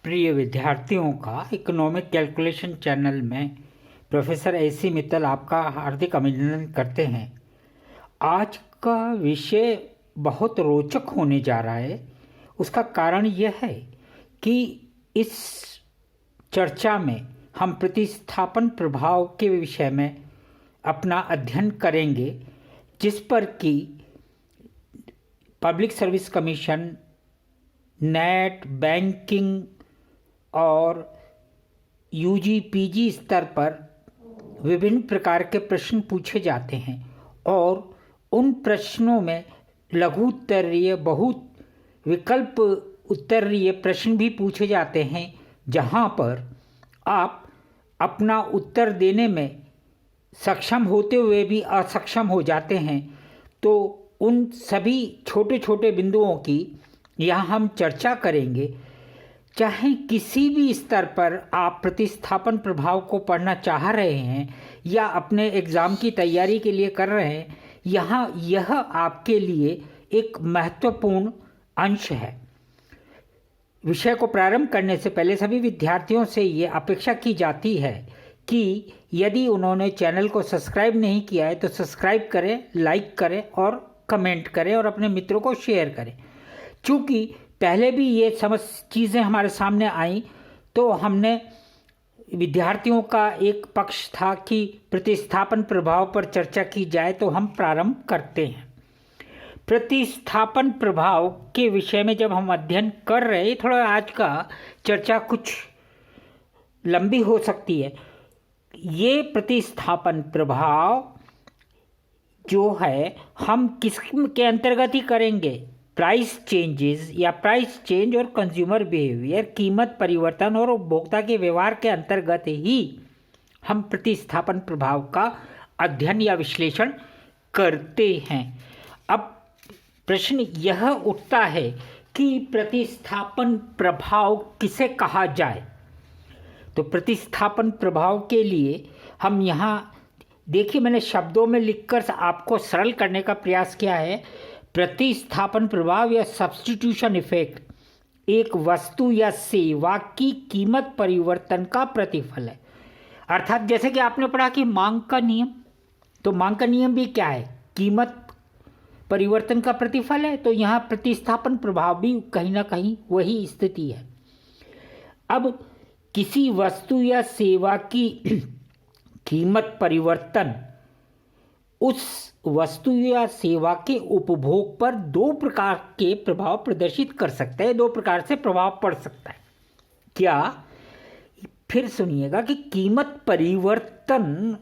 प्रिय विद्यार्थियों का इकोनॉमिक कैलकुलेशन चैनल में प्रोफेसर AC मित्तल आपका हार्दिक अभिनंदन करते हैं। आज का विषय बहुत रोचक होने जा रहा है। उसका कारण यह है कि इस चर्चा में हम प्रतिस्थापन प्रभाव के विषय में अपना अध्ययन करेंगे, जिस पर कि public service commission, net, banking और UG PG स्तर पर विभिन्न प्रकार के प्रश्न पूछे जाते हैं और उन प्रश्नों में लघु उत्तरीय, बहुत विकल्प उत्तरीय प्रश्न भी पूछे जाते हैं, जहां पर आप अपना उत्तर देने में सक्षम होते हुए भी असक्षम हो जाते हैं। तो उन सभी छोटे छोटे बिंदुओं की यहाँ हम चर्चा करेंगे। चाहे किसी भी स्तर पर आप प्रतिस्थापन प्रभाव को पढ़ना चाह रहे हैं या अपने एग्ज़ाम की तैयारी के लिए कर रहे हैं, यहाँ यह आपके लिए एक महत्वपूर्ण अंश है। विषय को प्रारंभ करने से पहले सभी विद्यार्थियों से ये अपेक्षा की जाती है कि यदि उन्होंने चैनल को सब्सक्राइब नहीं किया है तो सब्सक्राइब करें, लाइक करें और कमेंट करें और अपने मित्रों को शेयर करें। चूँकि पहले भी ये चीज़ें हमारे सामने आई तो हमने विद्यार्थियों का एक पक्ष था कि प्रतिस्थापन प्रभाव पर चर्चा की जाए, तो हम प्रारंभ करते हैं। प्रतिस्थापन प्रभाव के विषय में जब हम अध्ययन कर रहे हैं, थोड़ा आज का चर्चा कुछ लंबी हो सकती है। ये प्रतिस्थापन प्रभाव जो है हम किस के अंतर्गत ही करेंगे? प्राइस चेंजेस या प्राइस चेंज और कंज्यूमर बिहेवियर, कीमत परिवर्तन और उपभोक्ता के व्यवहार के अंतर्गत ही हम प्रतिस्थापन प्रभाव का अध्ययन या विश्लेषण करते हैं। अब प्रश्न यह उठता है कि प्रतिस्थापन प्रभाव किसे कहा जाए। तो प्रतिस्थापन प्रभाव के लिए हम यहाँ देखिए, मैंने शब्दों में लिखकर आपको सरल करने का प्रयास किया है। प्रतिस्थापन प्रभाव या सब्स्टिट्यूशन इफेक्ट एक वस्तु या सेवा की कीमत परिवर्तन का प्रतिफल है। अर्थात जैसे कि आपने पढ़ा कि मांग का नियम, तो मांग का नियम भी क्या है? कीमत परिवर्तन का प्रतिफल है। तो यहाँ प्रतिस्थापन प्रभाव भी कहीं ना कहीं वही स्थिति है। अब किसी वस्तु या सेवा की कीमत परिवर्तन उस वस्तु या सेवा के उपभोग पर दो प्रकार के प्रभाव प्रदर्शित कर सकता है, दो प्रकार से प्रभाव पड़ सकता है। क्या? फिर सुनिएगा कि कीमत परिवर्तन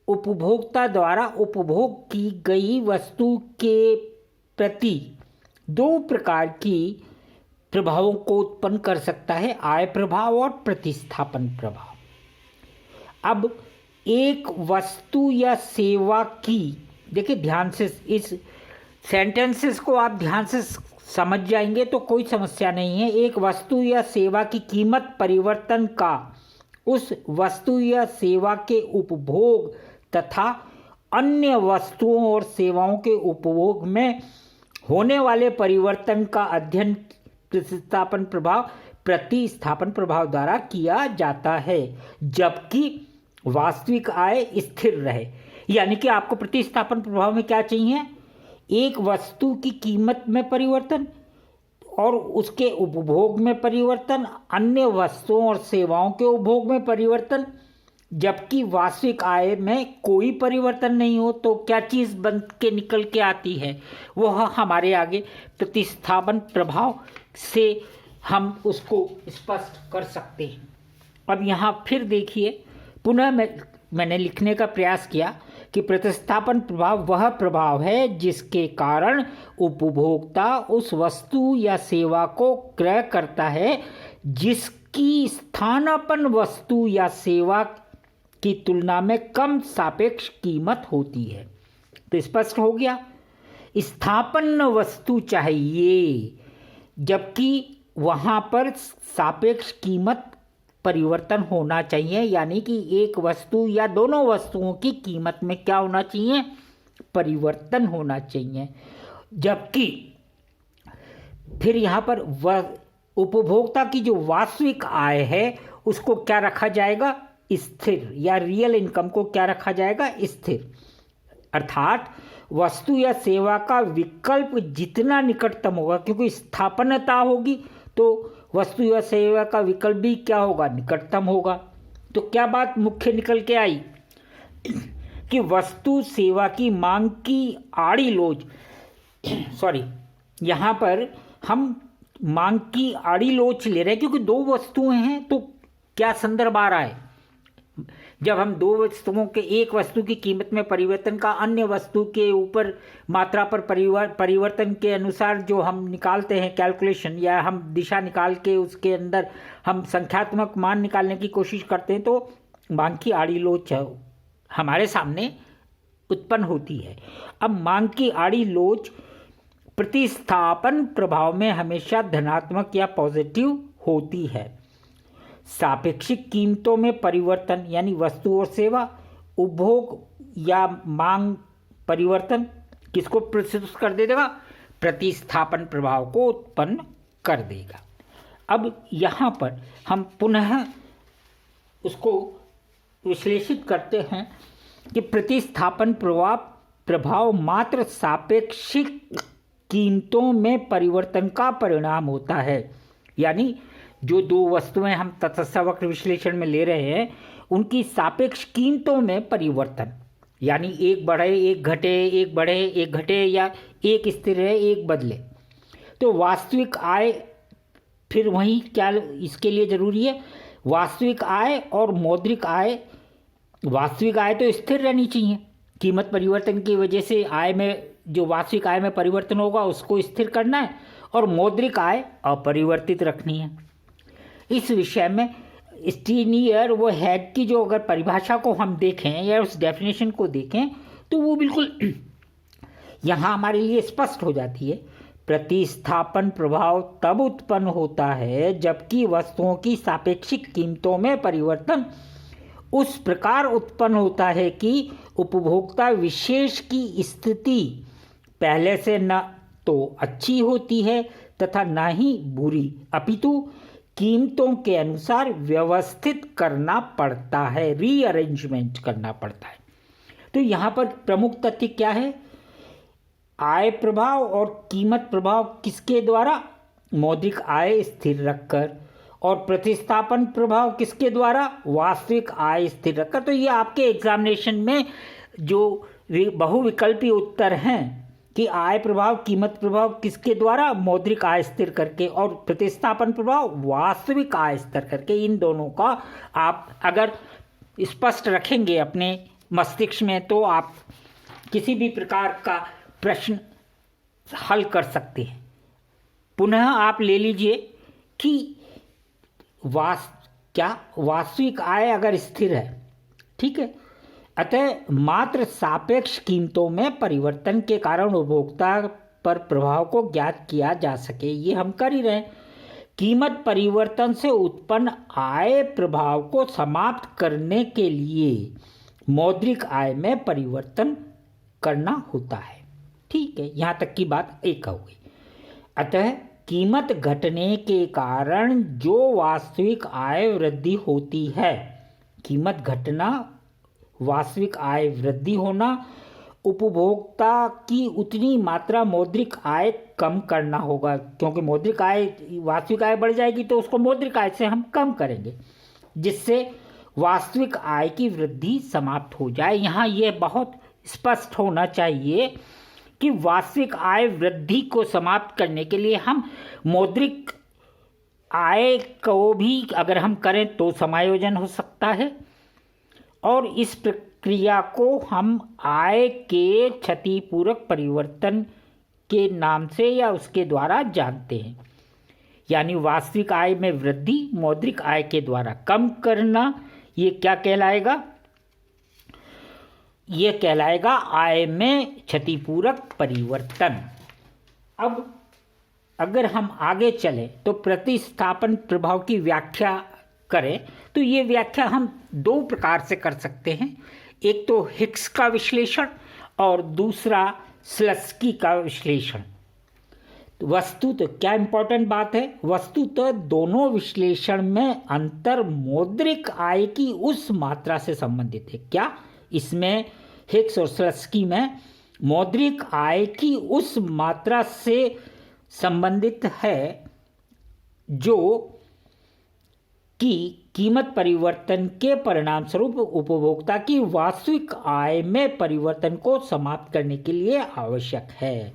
उपभोक्ता द्वारा उपभोग की गई वस्तु के प्रति दो प्रकार की प्रभावों को उत्पन्न कर सकता है, आय प्रभाव और प्रतिस्थापन प्रभाव। अब एक वस्तु या सेवा की, देखिए ध्यान से इस सेंटेंसेस को आप ध्यान से समझ जाएंगे तो कोई समस्या नहीं है। एक वस्तु या सेवा की कीमत परिवर्तन का उस वस्तु या सेवा के उपभोग तथा अन्य वस्तुओं और सेवाओं के उपभोग में होने वाले परिवर्तन का अध्ययन प्रतिस्थापन प्रभाव द्वारा किया जाता है, जबकि वास्तविक आय स्थिर रहे। यानी कि आपको प्रतिस्थापन प्रभाव में क्या चाहिए? एक वस्तु की कीमत में परिवर्तन और उसके उपभोग में परिवर्तन, अन्य वस्तुओं और सेवाओं के उपभोग में परिवर्तन, जबकि वास्तविक आय में कोई परिवर्तन नहीं हो। तो क्या चीज़ बन के निकल के आती है? वह हमारे आगे प्रतिस्थापन प्रभाव से हम उसको स्पष्ट कर सकते हैं। अब यहाँ फिर देखिए, पुनः मैंने लिखने का प्रयास किया कि प्रतिस्थापन प्रभाव वह प्रभाव है जिसके कारण उपभोक्ता उस वस्तु या सेवा को क्रय करता है जिसकी स्थानापन्न वस्तु या सेवा की तुलना में कम सापेक्ष कीमत होती है। तो स्पष्ट हो गया, स्थानापन्न वस्तु चाहिए, जबकि वहाँ पर सापेक्ष कीमत परिवर्तन होना चाहिए। यानी कि एक वस्तु या दोनों वस्तुओं की कीमत में क्या होना चाहिए? परिवर्तन होना चाहिए। जबकि फिर यहाँ पर उपभोक्ता की जो वास्तविक आय है उसको क्या रखा जाएगा, स्थिर, या रियल इनकम को क्या रखा जाएगा, स्थिर। अर्थात वस्तु या सेवा का विकल्प जितना निकटतम होगा, क्योंकि स्थापनता होगी तो वस्तु या सेवा का विकल्प भी क्या होगा, निकटतम होगा। तो क्या बात मुख्य निकल के आई कि वस्तु सेवा की मांग की आड़ी लोच, यहाँ पर हम मांग की आड़ी लोच ले रहे हैं क्योंकि दो वस्तुएं हैं। तो क्या संदर्भ आ रहा है, जब हम दो वस्तुओं के, एक वस्तु की कीमत में परिवर्तन का अन्य वस्तु के ऊपर मात्रा पर परिवर्तन के अनुसार जो हम निकालते हैं कैलकुलेशन, या हम दिशा निकाल के उसके अंदर हम संख्यात्मक मान निकालने की कोशिश करते हैं, तो मांग की आड़ी लोच हमारे सामने उत्पन्न होती है। अब मांग की आड़ी लोच प्रतिस्थापन प्रभाव में हमेशा धनात्मक या पॉजिटिव होती है। सापेक्षिक कीमतों में परिवर्तन यानी वस्तु और सेवा, उपभोग या मांग परिवर्तन किसको प्रस्तुत कर देगा, प्रतिस्थापन प्रभाव को उत्पन्न कर देगा। अब यहाँ पर हम पुनः उसको विश्लेषित करते हैं कि प्रतिस्थापन प्रभाव मात्र सापेक्षिक कीमतों में परिवर्तन का परिणाम होता है। यानी जो दो वस्तुएं हम तटस्थ वक्र विश्लेषण में ले रहे हैं उनकी सापेक्ष कीमतों में परिवर्तन, यानी एक बढ़े एक घटे, एक बढ़े एक घटे, या एक स्थिर है एक बदले। तो वास्तविक आय फिर वही क्या इसके लिए जरूरी है, वास्तविक आय और मौद्रिक आय। वास्तविक आय तो स्थिर रहनी चाहिए, कीमत परिवर्तन की वजह से आय में जो वास्तविक आय में परिवर्तन होगा उसको स्थिर करना है, और मौद्रिक आय अपरिवर्तित रखनी है। इस विषय में स्टीनियर वो हैग की जो अगर परिभाषा को हम देखें या उस डेफिनेशन को देखें तो वो बिल्कुल यहाँ हमारे लिए स्पष्ट हो जाती है। प्रतिस्थापन प्रभाव तब उत्पन्न होता है जबकि वस्तुओं की सापेक्षिक कीमतों में परिवर्तन उस प्रकार उत्पन्न होता है कि उपभोक्ता विशेष की स्थिति पहले से न तो अच्छी होती है तथा न ही बुरी, अपितु कीमतों के अनुसार व्यवस्थित करना पड़ता है, रीअरेंजमेंट करना पड़ता है। तो यहाँ पर प्रमुख तथ्य क्या है, आय प्रभाव और कीमत प्रभाव किसके द्वारा, मौद्रिक आय स्थिर रखकर, और प्रतिस्थापन प्रभाव किसके द्वारा, वास्तविक आय स्थिर रखकर। तो ये आपके एग्जामिनेशन में जो बहुविकल्पी उत्तर हैं कि आय प्रभाव कीमत प्रभाव किसके द्वारा, मौद्रिक आय स्थिर करके, और प्रतिस्थापन प्रभाव वास्तविक आय स्थिर करके, इन दोनों का आप अगर स्पष्ट रखेंगे अपने मस्तिष्क में तो आप किसी भी प्रकार का प्रश्न हल कर सकते हैं। पुनः आप ले लीजिए कि वास्तविक आय अगर स्थिर है, ठीक है, अतः मात्र सापेक्ष कीमतों में परिवर्तन के कारण उपभोक्ता पर प्रभाव को ज्ञात किया जा सके, ये हम कर ही रहे हैं। कीमत परिवर्तन से उत्पन्न आय प्रभाव को समाप्त करने के लिए मौद्रिक आय में परिवर्तन करना होता है। ठीक है, यहाँ तक की बात एक हो गई। अतः कीमत घटने के कारण जो वास्तविक आय वृद्धि होती है, कीमत घटना वास्तविक आय वृद्धि होना, उपभोक्ता की उतनी मात्रा मौद्रिक आय कम करना होगा, क्योंकि मौद्रिक आय वास्तविक आय बढ़ जाएगी तो उसको मौद्रिक आय से हम कम करेंगे, जिससे वास्तविक आय की वृद्धि समाप्त हो जाए। यहाँ यह बहुत स्पष्ट होना चाहिए कि वास्तविक आय वृद्धि को समाप्त करने के लिए हम मौद्रिक आय को भी अगर हम करें तो समायोजन हो सकता है, और इस प्रक्रिया को हम आय के क्षतिपूरक परिवर्तन के नाम से या उसके द्वारा जानते हैं। यानी वास्तविक आय में वृद्धि मौद्रिक आय के द्वारा कम करना, ये क्या कहलाएगा, ये कहलाएगा आय में क्षतिपूरक परिवर्तन। अब अगर हम आगे चलें तो प्रतिस्थापन प्रभाव की व्याख्या करें तो ये व्याख्या हम दो प्रकार से कर सकते हैं, एक तो हिक्स का विश्लेषण और दूसरा स्लस्की का विश्लेषण। तो वस्तु तो क्या इंपॉर्टेंट बात है, वस्तु तो दोनों विश्लेषण में अंतर मौद्रिक आय की उस मात्रा से संबंधित है। क्या इसमें हिक्स और स्लस्की में मौद्रिक आय की उस मात्रा से संबंधित है जो कि कीमत परिवर्तन के परिणाम स्वरूप उपभोक्ता की वास्तविक आय में परिवर्तन को समाप्त करने के लिए आवश्यक है।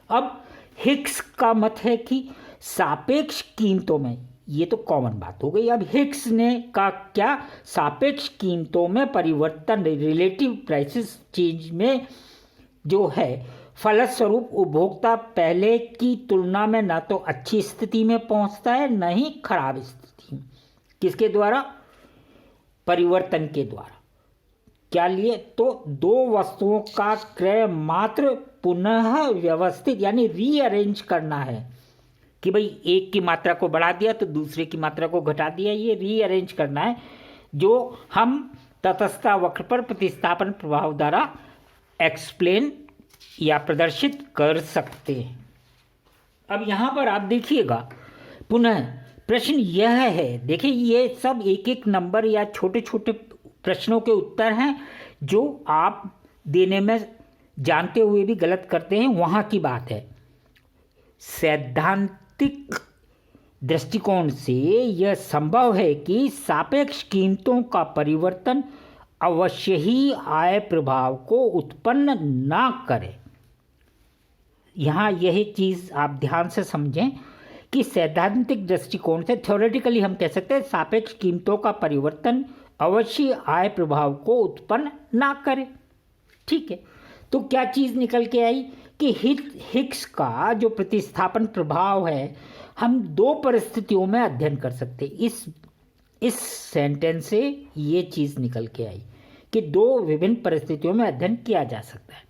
अब हिक्स का मत है कि सापेक्ष कीमतों में, ये तो कॉमन बात हो गई। अब हिक्स ने का क्या, सापेक्ष कीमतों में परिवर्तन रिलेटिव प्राइसेस चेंज में जो है फलस्वरूप उपभोक्ता पहले की तुलना में ना तो अच्छी स्थिति में पहुंचता है न ही खराब स्थिति में। किसके द्वारा, परिवर्तन के द्वारा। क्या लिए, तो दो वस्तुओं का क्रय मात्र पुनः व्यवस्थित यानी रीअरेंज करना है कि भाई एक की मात्रा को बढ़ा दिया तो दूसरे की मात्रा को घटा दिया, ये रीअरेंज करना है जो हम तटस्थता वक्र पर प्रतिस्थापन प्रभाव द्वारा एक्सप्लेन या प्रदर्शित कर सकते हैं। अब यहाँ पर आप देखिएगा पुनः प्रश्न यह है, देखिए ये सब एक एक नंबर या छोटे छोटे प्रश्नों के उत्तर हैं जो आप देने में जानते हुए भी गलत करते हैं, वहाँ की बात है। सैद्धांतिक दृष्टिकोण से यह संभव है कि सापेक्ष कीमतों का परिवर्तन अवश्य ही आय प्रभाव को उत्पन्न ना करे। यहाँ यही चीज़ आप ध्यान से समझें कि सैद्धांतिक दृष्टिकोण से थ्योरेटिकली हम कह सकते हैं सापेक्ष कीमतों का परिवर्तन अवश्य आय प्रभाव को उत्पन्न ना करे। ठीक है, तो क्या चीज़ निकल के आई कि हिक्स का जो प्रतिस्थापन प्रभाव है हम दो परिस्थितियों में अध्ययन कर सकते हैं। इस सेंटेंस से ये चीज़ निकल के आई कि दो विभिन्न परिस्थितियों में अध्ययन किया जा सकता है।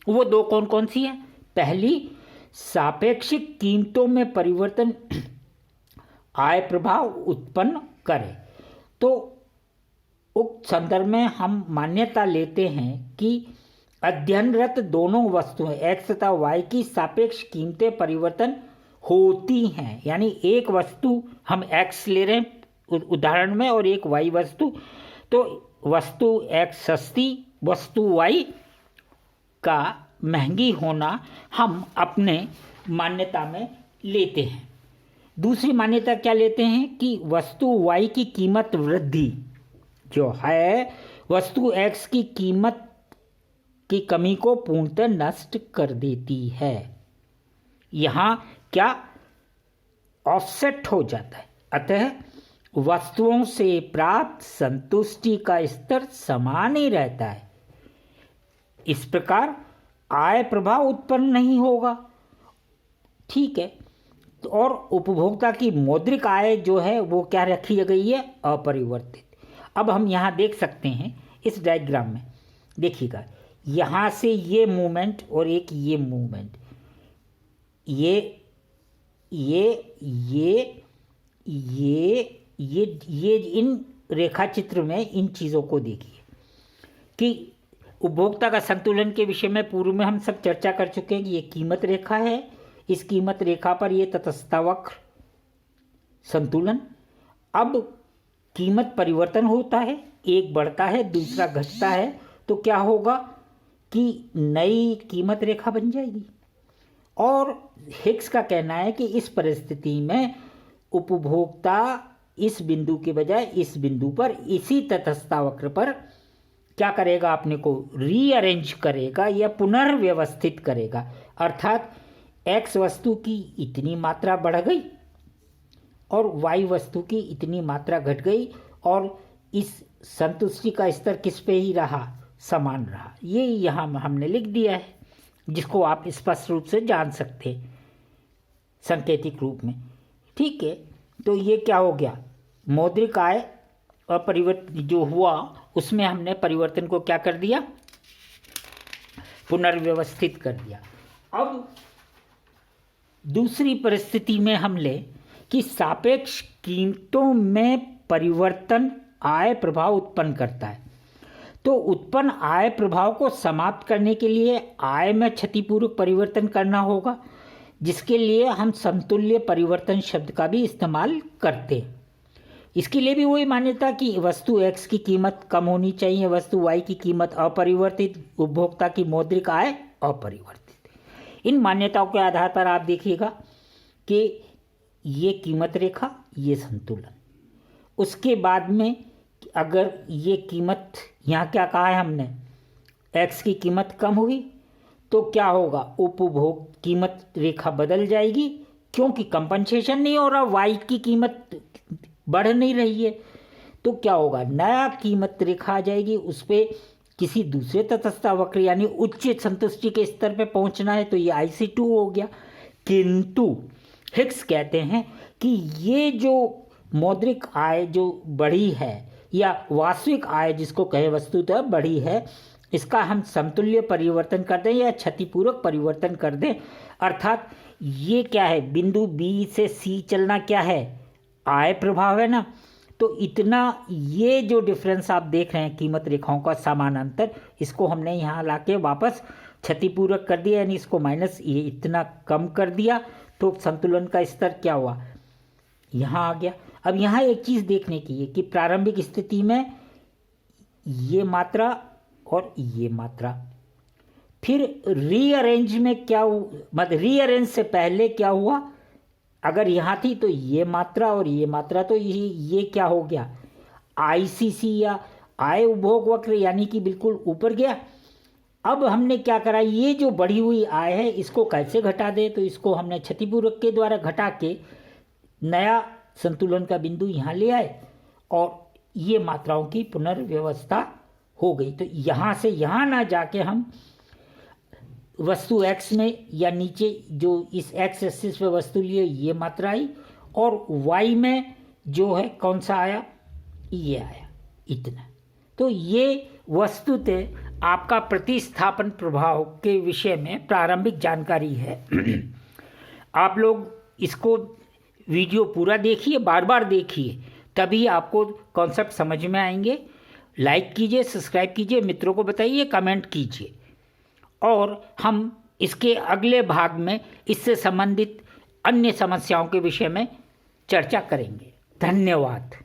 वो दो कौन कौन सी हैं? पहली, सापेक्षिक कीमतों में परिवर्तन आय प्रभाव उत्पन्न करे। तो उक्त संदर्भ में हम मान्यता लेते हैं कि अध्ययनरत दोनों वस्तुएं x तथा y की सापेक्ष कीमतें परिवर्तन होती हैं। यानी एक वस्तु हम x ले रहे हैं उदाहरण में और एक y वस्तु, तो वस्तु x सस्ती, वस्तु y का महंगी होना हम अपने मान्यता में लेते हैं। दूसरी मान्यता क्या लेते हैं कि वस्तु y की कीमत वृद्धि जो है वस्तु x की कीमत की कमी को पूर्णतः नष्ट कर देती है। यहाँ क्या ऑफसेट हो जाता है, अतः वस्तुओं से प्राप्त संतुष्टि का स्तर समान ही रहता है। इस प्रकार आय प्रभाव उत्पन्न नहीं होगा। ठीक है, और उपभोक्ता की मौद्रिक आय जो है वो क्या रखी गई है, अपरिवर्तित। अब हम यहाँ देख सकते हैं इस डायग्राम में, देखिएगा यहाँ से ये मूवमेंट और एक ये मूवमेंट, ये इन रेखा चित्र में इन चीज़ों को देखिए कि उपभोक्ता का संतुलन के विषय में पूर्व में हम सब चर्चा कर चुके हैं कि ये कीमत रेखा है, इस कीमत रेखा पर ये तटस्थता वक्र संतुलन। अब कीमत परिवर्तन होता है, एक बढ़ता है दूसरा घटता है, तो क्या होगा कि नई कीमत रेखा बन जाएगी। और हिक्स का कहना है कि इस परिस्थिति में उपभोक्ता इस बिंदु के बजाय इस बिंदु पर इसी तटस्थता वक्र पर क्या करेगा, अपने को रीअरेंज करेगा या पुनर्व्यवस्थित करेगा। अर्थात x वस्तु की इतनी मात्रा बढ़ गई और y वस्तु की इतनी मात्रा घट गई और इस संतुष्टि का स्तर किस पे ही रहा, समान रहा। ये यहाँ हमने लिख दिया है जिसको आप स्पष्ट रूप से जान सकते हैं सांकेतिक रूप में। ठीक है, तो ये क्या हो गया, मौद्रिक आय अपरिवर्तित जो हुआ उसमें हमने परिवर्तन को क्या कर दिया, पुनर्व्यवस्थित कर दिया। अब दूसरी परिस्थिति में हम ले कि सापेक्ष कीमतों में परिवर्तन आय प्रभाव उत्पन्न करता है, तो उत्पन्न आय प्रभाव को समाप्त करने के लिए आय में क्षतिपूर्वक परिवर्तन करना होगा। जिसके लिए हम समतुल्य परिवर्तन शब्द का भी इस्तेमाल करते हैं। इसके लिए भी वही मान्यता कि वस्तु x की कीमत कम होनी चाहिए, वस्तु y की कीमत अपरिवर्तित, उपभोक्ता की मौद्रिक आय अपरिवर्तित। इन मान्यताओं के आधार पर आप देखिएगा कि ये कीमत रेखा, ये संतुलन। उसके बाद में अगर ये कीमत, यहाँ क्या कहा है हमने, x की कीमत कम हुई तो क्या होगा, उपभोग कीमत रेखा बदल जाएगी, क्योंकि कंपनसेशन नहीं हो रहा, y की कीमत बढ़ नहीं रही है। तो क्या होगा, नया कीमत रेखा आ जाएगी, उस पर किसी दूसरे तटस्थता वक्र यानी उच्च संतुष्टि के स्तर पे पहुंचना है, तो ये IC2 हो गया। किंतु हिग्स कहते हैं कि ये जो मौद्रिक आय जो बढ़ी है या वास्तविक आय जिसको कहे वस्तुतः बढ़ी है, इसका हम समतुल्य परिवर्तन कर दें या क्षतिपूर्वक परिवर्तन कर दें, अर्थात ये क्या है, बिंदु B से C चलना क्या है, आय प्रभाव है ना। तो इतना ये जो डिफरेंस आप देख रहे हैं कीमत रेखाओं का समानांतर, इसको हमने यहाँ लाके वापस क्षतिपूर्वक कर दिया, यानी इसको माइनस ये इतना कम कर दिया, तो संतुलन का स्तर क्या हुआ, यहाँ आ गया। अब यहाँ एक चीज़ देखने की है कि प्रारंभिक स्थिति में ये मात्रा और ये मात्रा, फिर रीअरेंज में क्या, मतलब रीअरेंज से पहले क्या हुआ, अगर यहाँ थी तो ये मात्रा और ये मात्रा, तो ये क्या हो गया, ICC या आय उपभोग वक्र, यानी कि बिल्कुल ऊपर गया। अब हमने क्या करा, ये जो बढ़ी हुई आय है इसको कैसे घटा दे, तो इसको हमने क्षतिपूर्वक के द्वारा घटा के नया संतुलन का बिंदु यहाँ ले आए और ये मात्राओं की पुनर्व्यवस्था हो गई। तो यहाँ से यहाँ ना जाके हम वस्तु x में या नीचे जो इस x एक्सिस पे वस्तु लिए ये मात्रा आई, और y में जो है कौन सा आया, ये आया, इतना। तो ये वस्तुतः आपका प्रतिस्थापन प्रभाव के विषय में प्रारंभिक जानकारी है। आप लोग इसको वीडियो पूरा देखिए, बार बार देखिए, तभी आपको कॉन्सेप्ट समझ में आएंगे। लाइक कीजिए, सब्सक्राइब कीजिए, मित्रों को बताइए, कमेंट कीजिए, और हम इसके अगले भाग में इससे संबंधित अन्य समस्याओं के विषय में चर्चा करेंगे। धन्यवाद।